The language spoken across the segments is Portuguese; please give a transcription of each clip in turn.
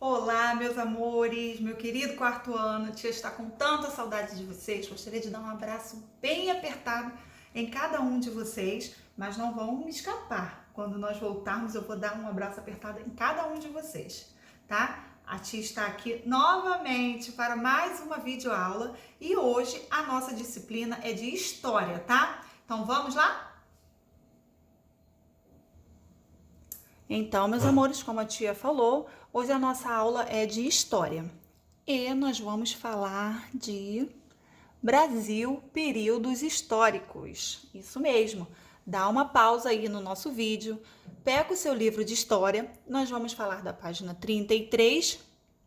Olá, meus amores, meu querido quarto ano, tia está com tanta saudade de vocês. Gostaria de dar um abraço bem apertado em cada um de vocês, mas não vão me escapar. Quando nós voltarmos, eu vou dar um abraço apertado em cada um de vocês, tá? A tia está aqui novamente para mais uma videoaula e hoje a nossa disciplina é de história, tá? Então vamos lá? Então, meus amores, como a tia falou, hoje a nossa aula é de história. E nós vamos falar de Brasil, períodos históricos. Isso mesmo. Dá uma pausa aí no nosso vídeo, pega o seu livro de história. Nós vamos falar da página 33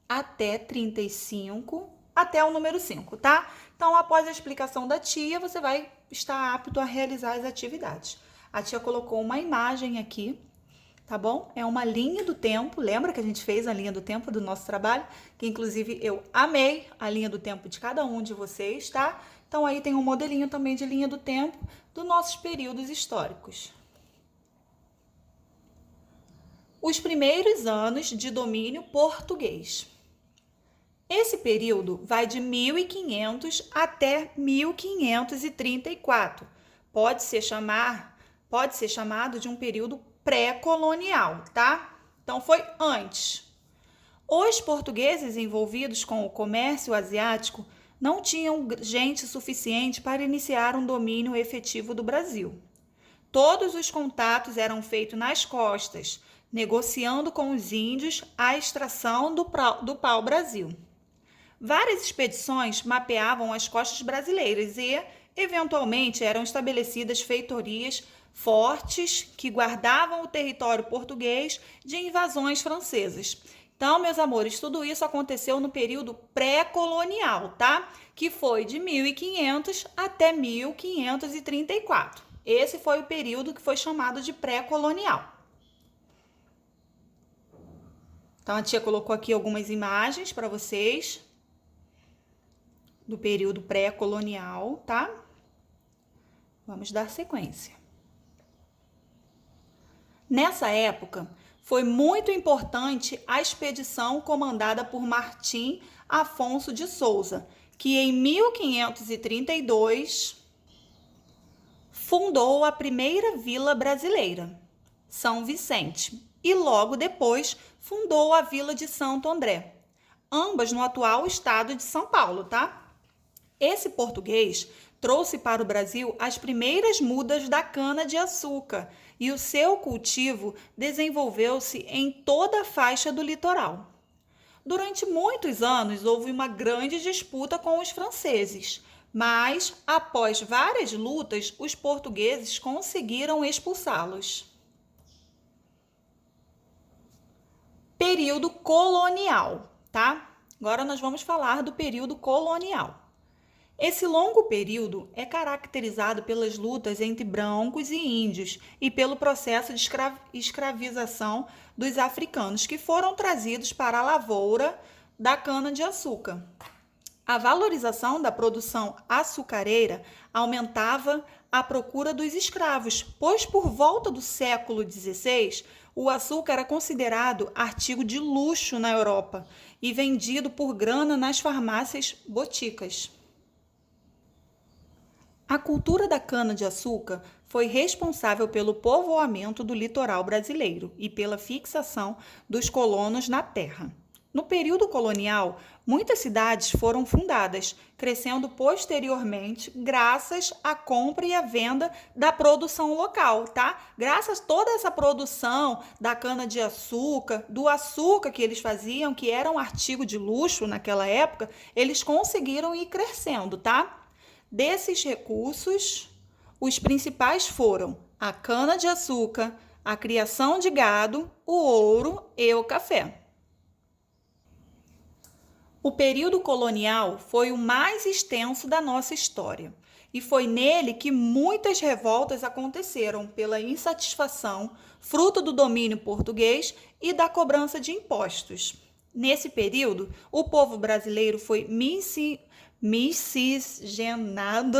até 35, até o número 5, tá? Então, após a explicação da tia, você vai estar apto a realizar as atividades. A tia colocou uma imagem aqui, tá bom? É uma linha do tempo. Lembra que a gente fez a linha do tempo do nosso trabalho? Que inclusive eu amei a linha do tempo de cada um de vocês, tá? Então aí tem um modelinho também de linha do tempo dos nossos períodos históricos. Os primeiros anos de domínio português. Esse período vai de 1500 até 1534. Pode ser chamado de um período pré-colonial, tá? Então foi antes. Os portugueses envolvidos com o comércio asiático não tinham gente suficiente para iniciar um domínio efetivo do Brasil. Todos os contatos eram feitos nas costas, negociando com os índios a extração do pau-brasil. Várias expedições mapeavam as costas brasileiras e, eventualmente, eram estabelecidas feitorias fortes que guardavam o território português de invasões francesas. Então, meus amores, tudo isso aconteceu no período pré-colonial, tá? Que foi de 1500 até 1534. Esse foi o período que foi chamado de pré-colonial. Então, a tia colocou aqui algumas imagens para vocês do período pré-colonial, tá? Vamos dar sequência. Nessa época, foi muito importante a expedição comandada por Martim Afonso de Souza, que em 1532 fundou a primeira vila brasileira, São Vicente, e logo depois fundou a vila de Santo André, ambas no atual estado de São Paulo, tá? Esse português trouxe para o Brasil as primeiras mudas da cana-de-açúcar e o seu cultivo desenvolveu-se em toda a faixa do litoral. Durante muitos anos houve uma grande disputa com os franceses, mas após várias lutas, os portugueses conseguiram expulsá-los. Período colonial, tá? Agora nós vamos falar do período colonial. Esse longo período é caracterizado pelas lutas entre brancos e índios e pelo processo de escravização dos africanos que foram trazidos para a lavoura da cana-de-açúcar. A valorização da produção açucareira aumentava a procura dos escravos, pois por volta do século XVI, o açúcar era considerado artigo de luxo na Europa e vendido por grana nas farmácias boticas. A cultura da cana-de-açúcar foi responsável pelo povoamento do litoral brasileiro e pela fixação dos colonos na terra. No período colonial, muitas cidades foram fundadas, crescendo posteriormente graças à compra e à venda da produção local, tá? Graças a toda essa produção da cana-de-açúcar, do açúcar que eles faziam, que era um artigo de luxo naquela época, eles conseguiram ir crescendo, tá? Desses recursos, os principais foram a cana-de-açúcar, a criação de gado, o ouro e o café. O período colonial foi o mais extenso da nossa história e foi nele que muitas revoltas aconteceram pela insatisfação, fruto do domínio português e da cobrança de impostos. Nesse período, o povo brasileiro foi miscigenado,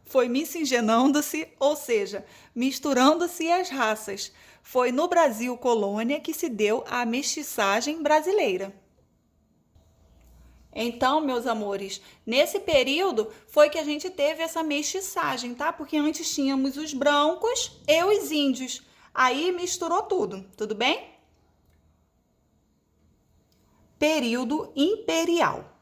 foi miscigenando-se, ou seja, misturando-se as raças. Foi no Brasil colônia que se deu a mestiçagem brasileira. Então, meus amores, nesse período foi que a gente teve essa mestiçagem, tá? Porque antes tínhamos os brancos e os índios. Aí misturou tudo bem? Período imperial.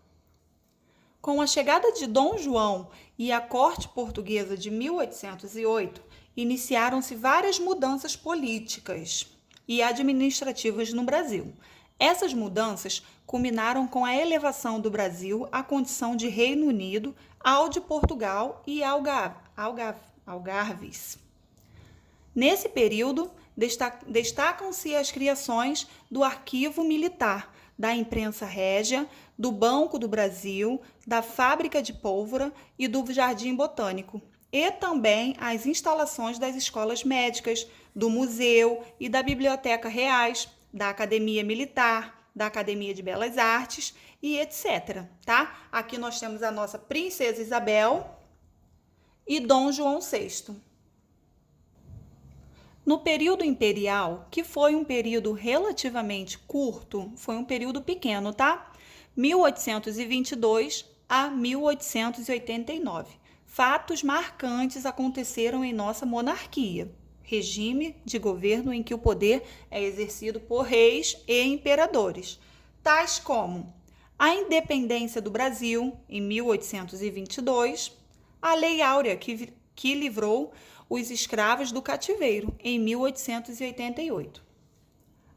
Com a chegada de Dom João e a corte portuguesa de 1808, iniciaram-se várias mudanças políticas e administrativas no Brasil. Essas mudanças culminaram com a elevação do Brasil à condição de Reino Unido, ao de Portugal e Algarves. Nesse período, destacam-se as criações do Arquivo Militar, da Imprensa Régia, do Banco do Brasil, da Fábrica de Pólvora e do Jardim Botânico, e também as instalações das escolas médicas, do Museu e da Biblioteca Reais, da Academia Militar, da Academia de Belas Artes e etc. Tá? Aqui nós temos a nossa Princesa Isabel e Dom João VI. No período imperial, que foi um período relativamente curto, foi um período pequeno, tá? 1822 a 1889. Fatos marcantes aconteceram em nossa monarquia, regime de governo em que o poder é exercido por reis e imperadores, tais como a independência do Brasil, em 1822, a Lei Áurea, que livrou os escravos do cativeiro, em 1888.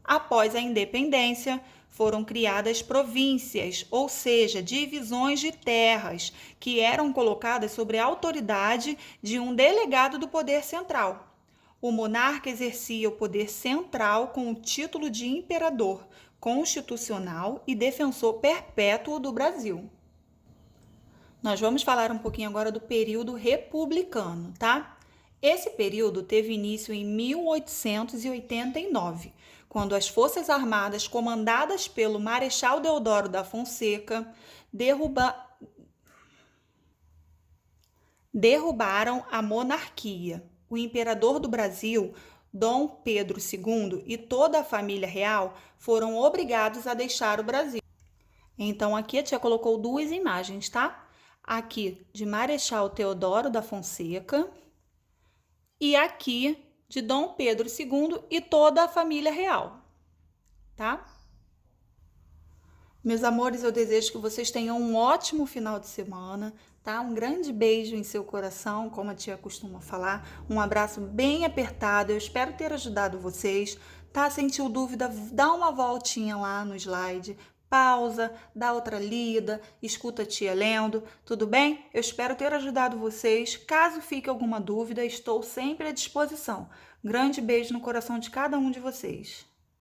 Após a independência, foram criadas províncias, ou seja, divisões de terras, que eram colocadas sob a autoridade de um delegado do poder central. O monarca exercia o poder central com o título de imperador constitucional e defensor perpétuo do Brasil. Nós vamos falar um pouquinho agora do período republicano, tá? Esse período teve início em 1889, quando as Forças Armadas, comandadas pelo Marechal Deodoro da Fonseca, derrubaram a monarquia. O imperador do Brasil, Dom Pedro II, e toda a família real foram obrigados a deixar o Brasil. Então, aqui a tia colocou duas imagens, tá? Aqui de Marechal Deodoro da Fonseca e aqui de Dom Pedro II e toda a família real, tá? Meus amores, eu desejo que vocês tenham um ótimo final de semana, tá? Um grande beijo em seu coração, como a tia costuma falar. Um abraço bem apertado. Eu espero ter ajudado vocês, tá? Sentiu dúvida? Dá uma voltinha lá no slide. Pausa, dá outra lida, escuta a tia lendo, tudo bem? Eu espero ter ajudado vocês. Caso fique alguma dúvida, estou sempre à disposição. Grande beijo no coração de cada um de vocês.